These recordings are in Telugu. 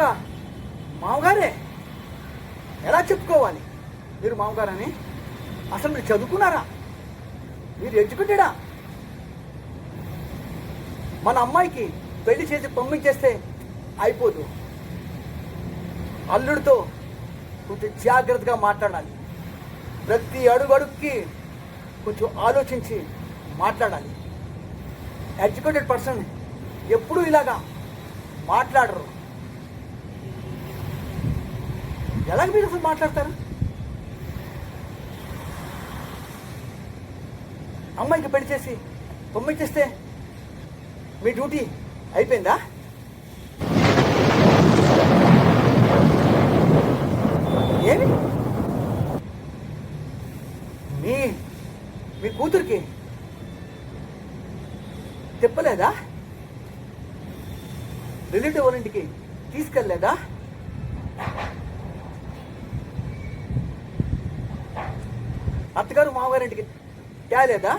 ఒక మామగారే. ఎలా చెప్పుకోవాలి మీరు మామగారని? అసలు మీరు చదువుకున్నారా? మీరు ఎడ్యుకేటెడా? మన అమ్మాయికి పెళ్లి చేసి పంపించేస్తే అయిపోదు. అల్లుడితో కొంచెం జాగ్రత్తగా మాట్లాడాలి. ప్రతి అడుగుకి కొంచెం ఆలోచించి మాట్లాడాలి. ఎడ్యుకేటెడ్ పర్సన్ ఎప్పుడూ ఇలాగా మాట్లాడరు. ఎలాగ మీరు అసలు మాట్లాడతారు? అమ్మాయికి పెళ్లి చేసి పంపించేస్తే మీ డ్యూటీ అయిపోయిందా? ఏమి మీ కూతురికి చెప్పలేదా? రిలేటివ్ వాళ్ళ ఇంటికి తీసుకెళ్ళలేదా? అత్తగారు మామగారింటికి తేలేదా?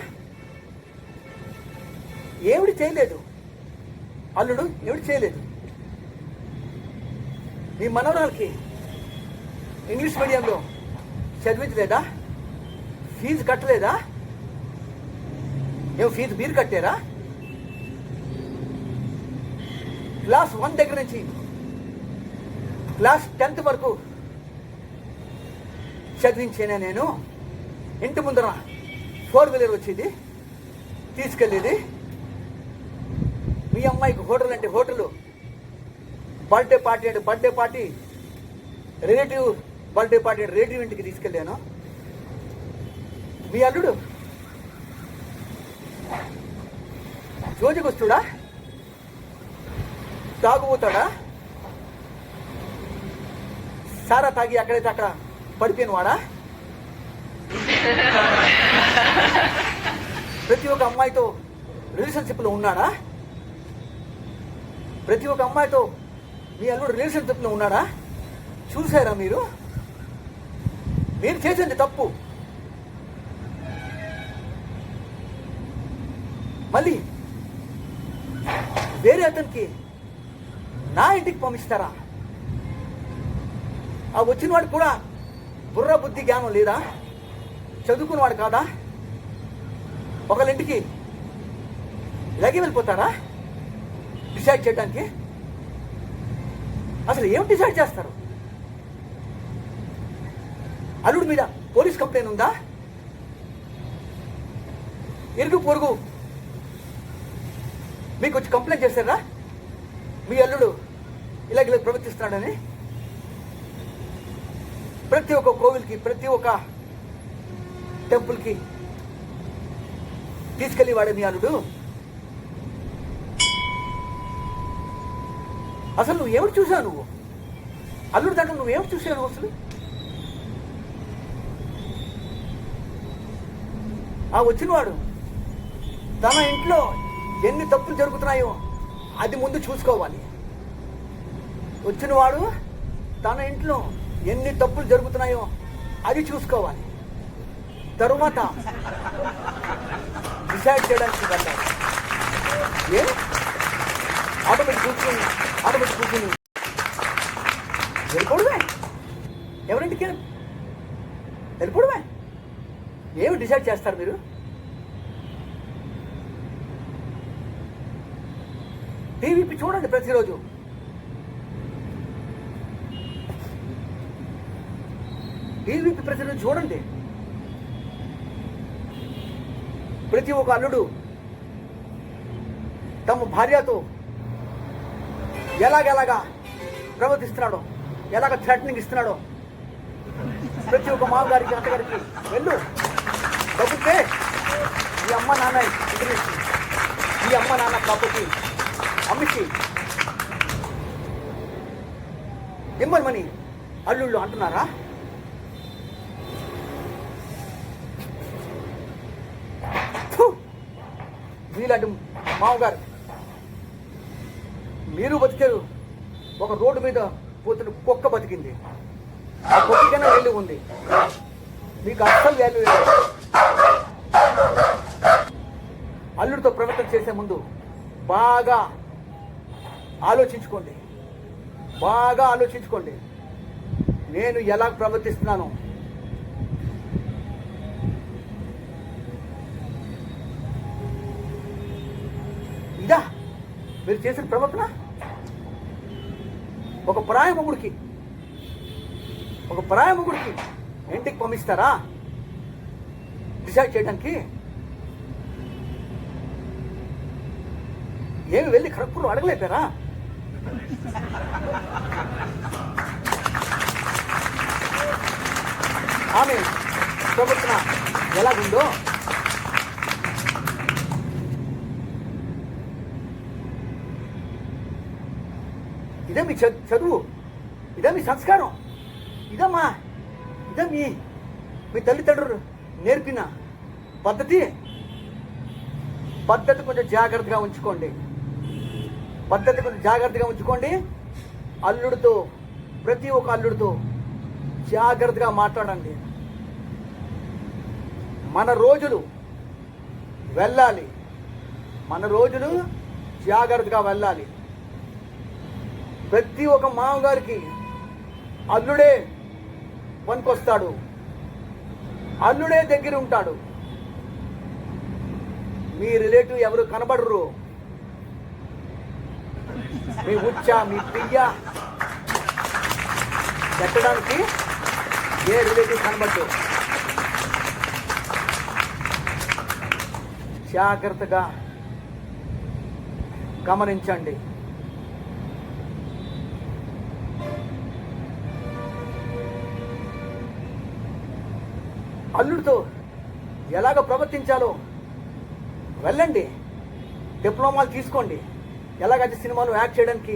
ఏమిటి చేయలేదు? అల్లుడు ఏమిటి చేయలేదు? మీ మనవరాలకి ఇంగ్లీష్ మీడియంలో చదివించలేదా? ఫీజు కట్టలేదా? ఏమో ఫీజు మీరు కట్టారా? క్లాస్ 1 దగ్గర నుంచి క్లాస్ 10th వరకు చదివించేనా నేను? ఇంటి ముందర 4-wheeler వచ్చేది, తీసుకెళ్ళేది. మీ అమ్మాయికి హోటల్ అంటే హోటలు, బర్త్డే పార్టీ అంటే birthday party, relative birthday party అంటే రిలేటివ్ ఇంటికి తీసుకెళ్ళాను. మీ అల్లుడు జోజిగొస్తుడా? తాగుపోతాడా? సారా తాగి అక్కడైతే అక్కడ పడిపోయిన వాడా? ప్రతి ఒక్క అమ్మాయితో రిలేషన్షిప్లో ఉన్నాడా? ప్రతి ఒక్క అమ్మాయితో మీ అల్లుడు రిలేషన్షిప్లో ఉన్నాడా? చూసారా మీరు? మీరు చేసింది తప్పు. మళ్ళీ వేరే అతనికి నా ఇంటికి పంపిస్తారా? ఆ వచ్చినవాడు కూడా బుర్ర బుద్ధి జ్ఞానం లేదా? చదువుకున్నవాడు కాదా? ఒకళ్ళింటికి ఇలాగే వెళ్ళిపోతారా డిసైడ్ చేయడానికి? అసలు ఏం డిసైడ్ చేస్తారు? అల్లుడి మీద పోలీస్ కంప్లైంట్ ఉందా? ఇరుగు పొరుగు మీకు వచ్చి కంప్లైంట్ చేస్తారా మీ అల్లుడు ఇలాగ ప్రవర్తిస్తున్నాడని? ప్రతి ఒక్క కోవిల్కి, ప్రతి ఒక్క టెంపుల్కి తీసుకెళ్ళి వాడే మీ అల్లుడు. అసలు నువ్వు ఏమిటి చూసావు? నువ్వు అల్లుడు దాంట్లో నువ్వు ఏమిటి చూసావు అసలు? ఆ వచ్చినవాడు తన ఇంట్లో ఎన్ని తప్పులు జరుగుతున్నాయో అది ముందు చూసుకోవాలి. వచ్చినవాడు తన ఇంట్లో ఎన్ని తప్పులు జరుగుతున్నాయో అది చూసుకోవాలి. తరువాత డిసైడ్ చేయడానికి వెళ్ళాలి. ఏ ఆటోమేటిక్ కూర్చుని వెళ్ళిపోవడమే. ఎవరింటికి వెళ్ళిపోవడమే. ఏమి డిసైడ్ చేస్తారు మీరు? టీవీ చూడండి ప్రతిరోజు. టీవీ ప్రతిరోజు చూడండి. ప్రతి ఒక్క అల్లుడు తమ భార్యతో ఎలాగెలాగా ప్రవర్తిస్తున్నాడో, ఎలాగ థ్రెటనింగ్ ఇస్తున్నాడో ప్రతి ఒక్క మామగారికి, అత్తగారికి వెళ్ళు డబ్బుకే ఈ అమ్మ నాన్న ఇంటికి, ఈ అమ్మ నాన్న ప్రాపర్టీ అమ్మికి ఇమ్మని అల్లుళ్ళు అంటున్నారా? మీలాంటి మామగారు మీరు బతికారు. ఒక రోడ్డు మీద పోతున్న కుక్క బతికింది. ఆ కుక్కకైనా వాల్యూ ఉంది, మీకు అస్సలు వాల్యూ లేదు. అల్లుడితో ప్రవర్తన చేసే ముందు బాగా ఆలోచించుకోండి. బాగా ఆలోచించుకోండి. నేను ఎలా ప్రవర్తిస్తున్నాను. ఇదా మీరు చేసిన ప్రవర్తన? ఒక పరాయి మొగుడికి ఇంటికి పంపిస్తారా డిసైడ్ చేయడానికి? ఏమి వెళ్ళి ఖరగ్పూర్ అడగలేపారా? ఆమె ప్రవర్తన ఎలాగుందో ఇదే మీ చదువు, ఇదే మీ సంస్కారం, ఇదే మీ తల్లిదండ్రులు నేర్పిన పద్ధతి కొంచెం జాగ్రత్తగా ఉంచుకోండి. అల్లుడితో, ప్రతి ఒక్క అల్లుడితో జాగ్రత్తగా మాట్లాడండి. మన రోజులు జాగ్రత్తగా వెళ్ళాలి. ప్రతి ఒక్క మామగారికి అల్లుడే పనికొస్తాడు, అల్లుడే దగ్గర ఉంటాడు. మీ రిలేటివ్ ఎవరు కనబడరు. మీ ఉచ్చ, మీ పియ్య పెట్టడానికి ఏ రిలేటివ్ కనబడరు. జాగ్రత్తగా గమనించండి. అల్లుడితో ఎలాగ ప్రవర్తించాలో వెళ్ళండి. డిప్లొమాలు తీసుకోండి. ఎలాగైతే సినిమాలు యాక్ట్ చేయడానికి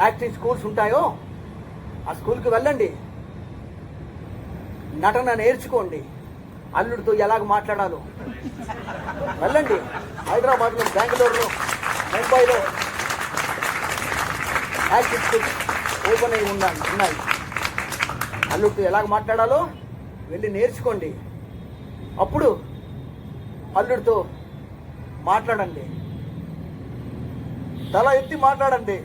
యాక్టింగ్ స్కూల్స్ ఉంటాయో ఆ స్కూల్కి వెళ్ళండి. నటన నేర్చుకోండి. అల్లుడితో ఎలాగ మాట్లాడాలో వెళ్ళండి. హైదరాబాద్లో, బెంగళూరులో, ముంబైలో యాక్టింగ్ స్కూల్స్ ఓపెన్ అయి ఉన్నాయి. అల్లుడితో ఎలాగ మాట్లాడాలో వెళ్ళి నేర్చుకోండి. అప్పుడు అల్లుడితో మాట్లాడండి. తల ఎత్తి మాట్లాడండి.